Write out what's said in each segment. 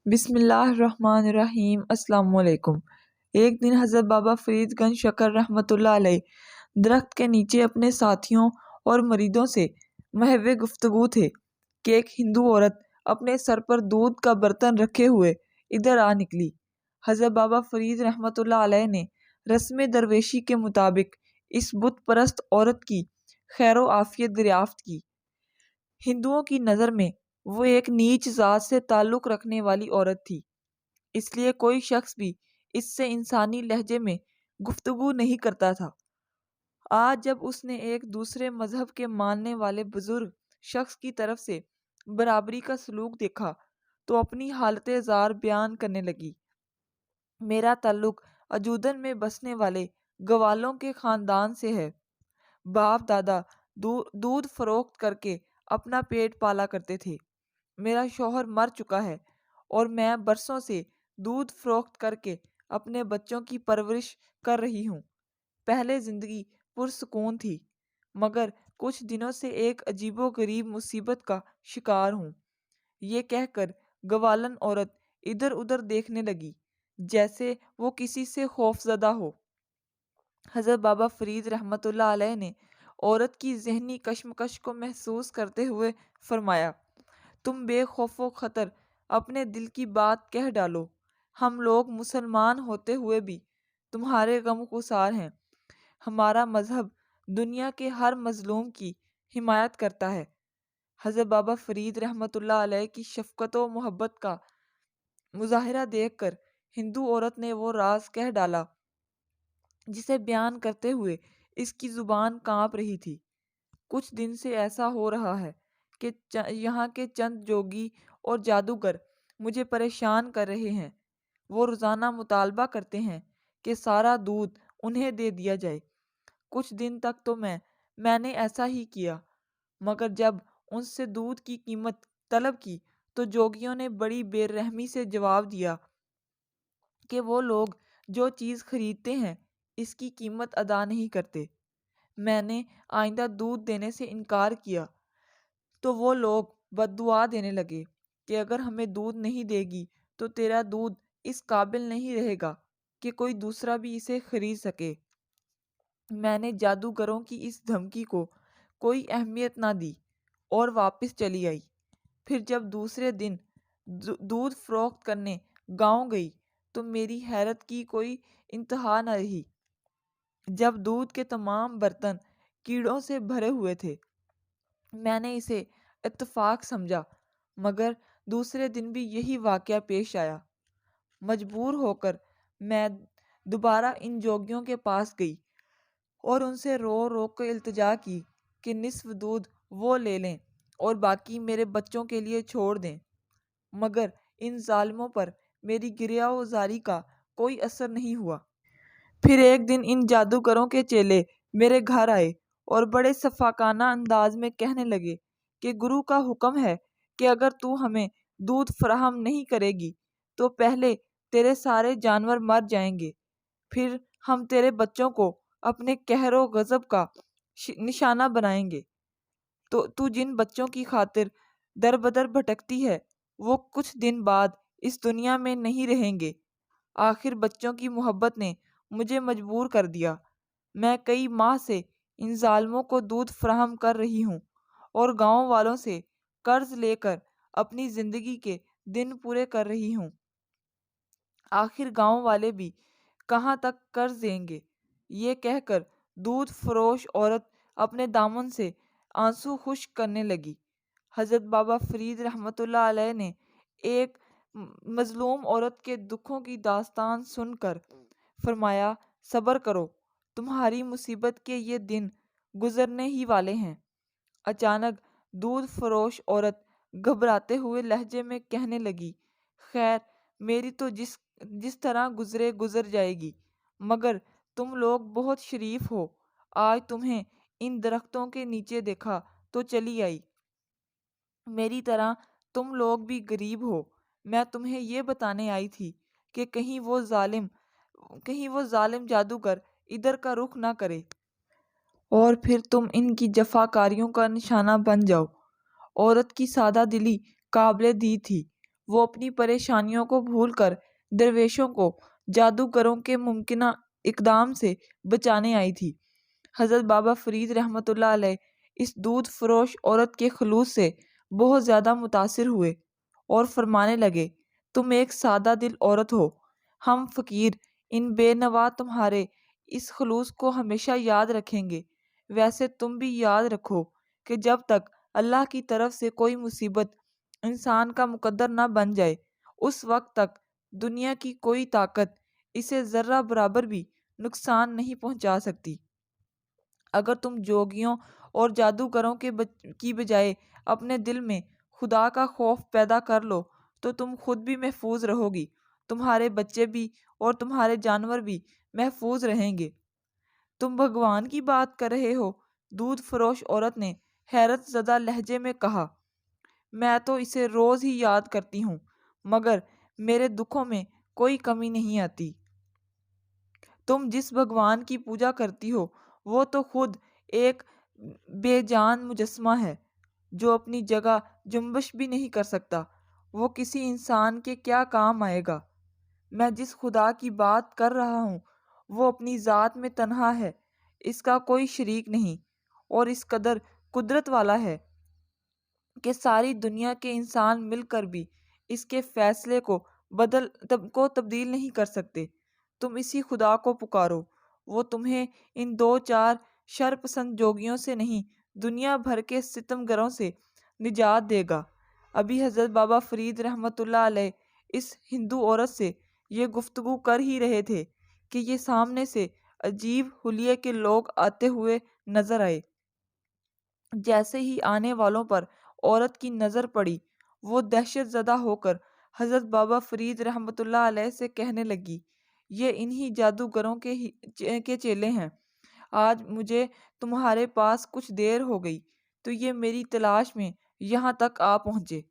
بسم اللہ الرحمن الرحیم۔ السلام علیکم۔ ایک دن حضرت بابا فرید گنج شکر رحمۃ اللہ علیہ درخت کے نیچے اپنے ساتھیوں اور مریدوں سے محو گفتگو تھے کہ ایک ہندو عورت اپنے سر پر دودھ کا برتن رکھے ہوئے ادھر آ نکلی۔ حضرت بابا فرید رحمۃ اللہ علیہ نے رسم درویشی کے مطابق اس بت پرست عورت کی خیر و عافیت دریافت کی۔ ہندوؤں کی نظر میں وہ ایک نیچ ذات سے تعلق رکھنے والی عورت تھی، اس لیے کوئی شخص بھی اس سے انسانی لہجے میں گفتگو نہیں کرتا تھا۔ آج جب اس نے ایک دوسرے مذہب کے ماننے والے بزرگ شخص کی طرف سے برابری کا سلوک دیکھا تو اپنی حالت زار بیان کرنے لگی۔ میرا تعلق اجودن میں بسنے والے گوالوں کے خاندان سے ہے۔ باپ دادا دودھ فروخت کر کے اپنا پیٹ پالا کرتے تھے۔ میرا شوہر مر چکا ہے اور میں برسوں سے دودھ فروخت کر کے اپنے بچوں کی پرورش کر رہی ہوں۔ پہلے زندگی پرسکون تھی، مگر کچھ دنوں سے ایک عجیب و غریب مصیبت کا شکار ہوں۔ یہ کہہ کر گوالن عورت ادھر ادھر دیکھنے لگی جیسے وہ کسی سے خوف زدہ ہو۔ حضرت بابا فرید رحمۃ اللہ علیہ نے عورت کی ذہنی کشمکش کو محسوس کرتے ہوئے فرمایا، تم بے خوف و خطر اپنے دل کی بات کہہ ڈالو۔ ہم لوگ مسلمان ہوتے ہوئے بھی تمہارے غم گسار ہیں۔ ہمارا مذہب دنیا کے ہر مظلوم کی حمایت کرتا ہے۔ حضرت بابا فرید رحمۃ اللہ علیہ کی شفقت و محبت کا مظاہرہ دیکھ کر ہندو عورت نے وہ راز کہہ ڈالا جسے بیان کرتے ہوئے اس کی زبان کانپ رہی تھی۔ کچھ دن سے ایسا ہو رہا ہے کہ یہاں کے چند جوگی اور جادوگر مجھے پریشان کر رہے ہیں۔ وہ روزانہ مطالبہ کرتے ہیں کہ سارا دودھ انہیں دے دیا جائے۔ کچھ دن تک تو میں نے ایسا ہی کیا، مگر جب ان سے دودھ کی قیمت طلب کی تو جوگیوں نے بڑی بے رحمی سے جواب دیا کہ وہ لوگ جو چیز خریدتے ہیں اس کی قیمت ادا نہیں کرتے۔ میں نے آئندہ دودھ دینے سے انکار کیا تو وہ لوگ بددعا دینے لگے کہ اگر ہمیں دودھ نہیں دے گی تو تیرا دودھ اس قابل نہیں رہے گا کہ کوئی دوسرا بھی اسے خرید سکے۔ میں نے جادوگروں کی اس دھمکی کو کوئی اہمیت نہ دی اور واپس چلی آئی۔ پھر جب دوسرے دن دودھ فروخت کرنے گاؤں گئی تو میری حیرت کی کوئی انتہا نہ رہی جب دودھ کے تمام برتن کیڑوں سے بھرے ہوئے تھے۔ میں نے اسے اتفاق سمجھا، مگر دوسرے دن بھی یہی واقعہ پیش آیا۔ مجبور ہو کر میں دوبارہ ان جوگیوں کے پاس گئی اور ان سے رو رو کے التجا کی کہ نصف دودھ وہ لے لیں اور باقی میرے بچوں کے لیے چھوڑ دیں، مگر ان ظالموں پر میری گریہ و زاری کا کوئی اثر نہیں ہوا۔ پھر ایک دن ان جادوگروں کے چیلے میرے گھر آئے اور بڑے شفاقانہ انداز میں کہنے لگے کہ گرو کا حکم ہے کہ اگر تو ہمیں دودھ فراہم نہیں کرے گی تو پہلے تیرے سارے جانور مر جائیں گے، پھر ہم تیرے بچوں کو اپنے قہر و غضب کا نشانہ بنائیں گے۔ تو جن بچوں کی خاطر در بدر بھٹکتی ہے وہ کچھ دن بعد اس دنیا میں نہیں رہیں گے۔ آخر بچوں کی محبت نے مجھے مجبور کر دیا۔ میں کئی ماہ سے ان ظالموں کو دودھ فراہم کر رہی ہوں اور گاؤں والوں سے قرض لے کر اپنی زندگی کے دن پورے کر رہی ہوں۔ آخر گاؤں والے بھی کہاں تک قرض دیں گے؟ یہ کہہ کر دودھ فروش عورت اپنے دامن سے آنسو خشک کرنے لگی۔ حضرت بابا فرید رحمۃ اللہ علیہ نے ایک مظلوم عورت کے دکھوں کی داستان سن کر فرمایا، صبر کرو، تمہاری مصیبت کے یہ دن گزرنے ہی والے ہیں۔ اچانک دودھ فروش عورت گھبراتے ہوئے لہجے میں کہنے لگی، خیر میری تو جس طرح گزرے گزر جائے گی، مگر تم لوگ بہت شریف ہو، آج تمہیں ان درختوں کے نیچے دیکھا تو چلی آئی۔ میری طرح تم لوگ بھی غریب ہو، میں تمہیں یہ بتانے آئی تھی کہ کہیں وہ ظالم جادوگر ادھر کا رخ نہ کرے اور پھر تم ان کی جفاکاریوں کا نشانہ بن جاؤ۔ عورت کی سادہ دلی قابل دید تھی، وہ اپنی پریشانیوں کو بھول کر درویشوں کو جادوگروں کے ممکنہ اقدام سے بچانے آئی تھی۔ حضرت بابا فرید رحمۃ اللہ علیہ اس دودھ فروش عورت کے خلوص سے بہت زیادہ متاثر ہوئے اور فرمانے لگے، تم ایک سادہ دل عورت ہو، ہم فقیر ان بے نوا تمہارے اس خلوص کو ہمیشہ یاد رکھیں گے۔ ویسے تم بھی یاد رکھو کہ جب تک اللہ کی طرف سے کوئی مصیبت انسان کا مقدر نہ بن جائے، اس وقت تک دنیا کی کوئی طاقت اسے ذرہ برابر بھی نقصان نہیں پہنچا سکتی۔ اگر تم جوگیوں اور جادوگروں کی بجائے اپنے دل میں خدا کا خوف پیدا کر لو تو تم خود بھی محفوظ رہو گی، تمہارے بچے بھی اور تمہارے جانور بھی محفوظ رہیں گے۔ تم بھگوان کی بات کر رہے ہو؟ دودھ فروش عورت نے حیرت زدہ لہجے میں کہا، میں تو اسے روز ہی یاد کرتی ہوں مگر میرے دکھوں میں کوئی کمی نہیں آتی۔ تم جس بھگوان کی پوجا کرتی ہو وہ تو خود ایک بے جان مجسمہ ہے جو اپنی جگہ جنبش بھی نہیں کر سکتا۔ وہ کسی انسان کے کیا کام آئے گا؟ میں جس خدا کی بات کر رہا ہوں وہ اپنی ذات میں تنہا ہے، اس کا کوئی شریک نہیں، اور اس قدر قدرت والا ہے کہ ساری دنیا کے انسان مل کر بھی اس کے فیصلے کو تبدیل نہیں کر سکتے۔ تم اسی خدا کو پکارو، وہ تمہیں ان دو چار شر پسند جوگیوں سے نہیں، دنیا بھر کے ستم گروں سے نجات دے گا۔ ابھی حضرت بابا فرید رحمۃ اللہ علیہ اس ہندو عورت سے یہ گفتگو کر ہی رہے تھے کہ یہ سامنے سے عجیب حلیے کے لوگ آتے ہوئے نظر آئے۔ جیسے ہی آنے والوں پر عورت کی نظر پڑی، وہ دہشت زدہ ہو کر حضرت بابا فرید رحمۃ اللہ علیہ سے کہنے لگی، یہ انہی جادوگروں کے چیلے ہیں۔ آج مجھے تمہارے پاس کچھ دیر ہو گئی تو یہ میری تلاش میں یہاں تک آ پہنچے۔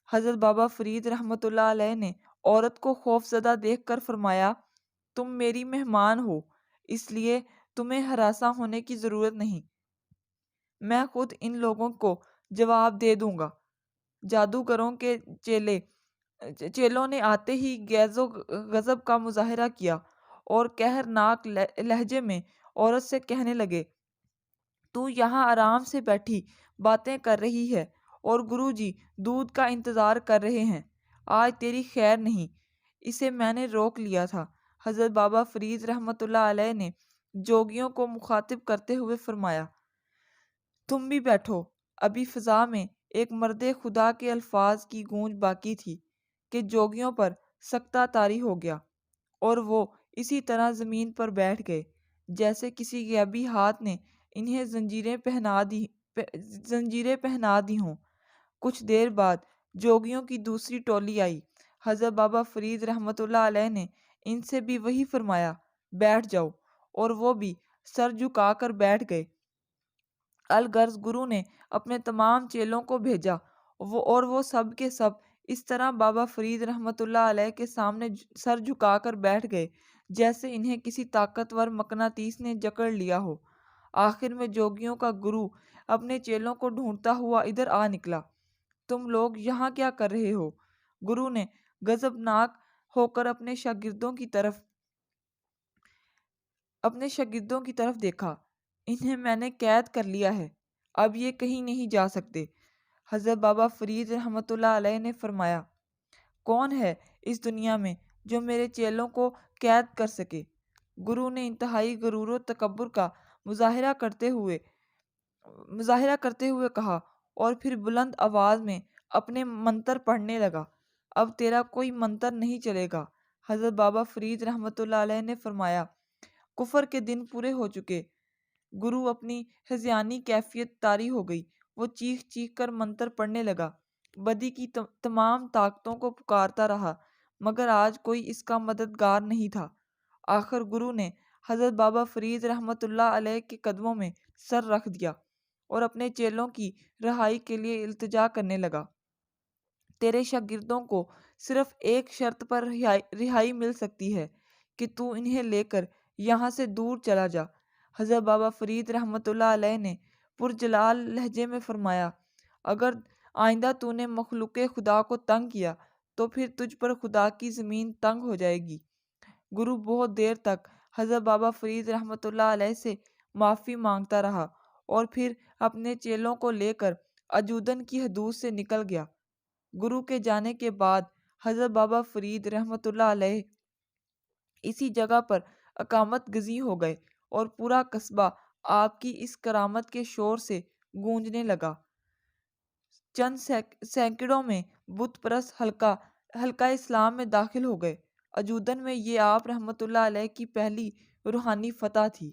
حضرت بابا فرید رحمۃ اللہ علیہ نے عورت کو خوف زدہ دیکھ کر فرمایا، تم میری مہمان ہو، اس لیے تمہیں ہراساں ہونے کی ضرورت نہیں، میں خود ان لوگوں کو جواب دے دوں گا۔ جادوگروں کے چیلوں نے آتے ہی غیظ و غضب کا مظاہرہ کیا اور قہرناک لہجے میں عورت سے کہنے لگے، تو یہاں آرام سے بیٹھی باتیں کر رہی ہے اور گرو جی دودھ کا انتظار کر رہے ہیں، آج تیری خیر نہیں، اسے میں نے روک لیا تھا۔ حضرت بابا فرید رحمۃ اللہ علیہ نے جوگیوں کو مخاطب کرتے ہوئے فرمایا، تم بھی بیٹھو۔ ابھی فضا میں ایک مرد خدا کے الفاظ کی گونج باقی تھی کہ جوگیوں پر سکتہ طاری ہو گیا اور وہ اسی طرح زمین پر بیٹھ گئے جیسے کسی غیبی ہاتھ نے انہیں زنجیریں پہنا دی ہوں۔ کچھ دیر بعد جوگیوں کی دوسری ٹولی آئی۔ حضرت بابا فرید رحمۃ اللہ علیہ نے ان سے بھی وہی فرمایا، بیٹھ جاؤ، اور وہ بھی سر جھکا کر بیٹھ گئے۔ الغرض گرو نے اپنے تمام چیلوں کو بھیجا اور وہ سب کے سب اس طرح بابا فرید رحمۃ اللہ علیہ کے سامنے سر جھکا کر بیٹھ گئے جیسے انہیں کسی طاقتور مقناطیس نے جکڑ لیا ہو۔ آخر میں جوگیوں کا گرو اپنے چیلوں کو ڈھونڈتا ہوا ادھر آ نکلا۔ تم لوگ یہاں کیا کر رہے ہو؟ گرو نے غضبناک ہو کر اپنے شاگردوں کی طرف دیکھا۔ انہیں میں نے قید کر لیا ہے، اب یہ کہیں نہیں جا سکتے۔ حضرت بابا فرید رحمۃ اللہ علیہ نے فرمایا، کون ہے اس دنیا میں جو میرے چیلوں کو قید کر سکے؟ گرو نے انتہائی غرور و تکبر کا مظاہرہ کرتے ہوئے کہا اور پھر بلند آواز میں اپنے منتر پڑھنے لگا، اب تیرا کوئی منتر نہیں چلے گا۔ حضرت بابا فرید رحمۃ اللہ علیہ نے فرمایا، کفر کے دن پورے ہو چکے۔ گرو اپنی ہذیانی کیفیت طاری ہو گئی، وہ چیخ چیخ کر منتر پڑھنے لگا، بدی کی تمام طاقتوں کو پکارتا رہا مگر آج کوئی اس کا مددگار نہیں تھا۔ آخر گرو نے حضرت بابا فرید رحمۃ اللہ علیہ کے قدموں میں سر رکھ دیا اور اپنے چیلوں کی رہائی کے لیے التجا کرنے لگا، تیرے شاگردوں کو صرف ایک شرط پر رہائی مل سکتی ہے کہ تو انہیں لے کر یہاں سے دور چلا جا۔ حضرت بابا فرید رحمۃ اللہ علیہ نے پرجلال لہجے میں فرمایا، اگر آئندہ تو نے مخلوق خدا کو تنگ کیا تو پھر تجھ پر خدا کی زمین تنگ ہو جائے گی۔ گرو بہت دیر تک حضرت بابا فرید رحمۃ اللہ علیہ سے معافی مانگتا رہا اور پھر اپنے چیلوں کو لے کر اجودن کی حدود سے نکل گیا۔ گرو کے جانے کے بعد حضرت بابا فرید رحمۃ اللہ علیہ اسی جگہ پر اقامت گزیں ہو گئے اور پورا قصبہ آپ کی اس کرامت کے شور سے گونجنے لگا۔ چند سینکڑوں میں بت پرست حلقہ اسلام میں داخل ہو گئے۔ اجودن میں یہ آپ رحمۃ اللہ علیہ کی پہلی روحانی فتح تھی۔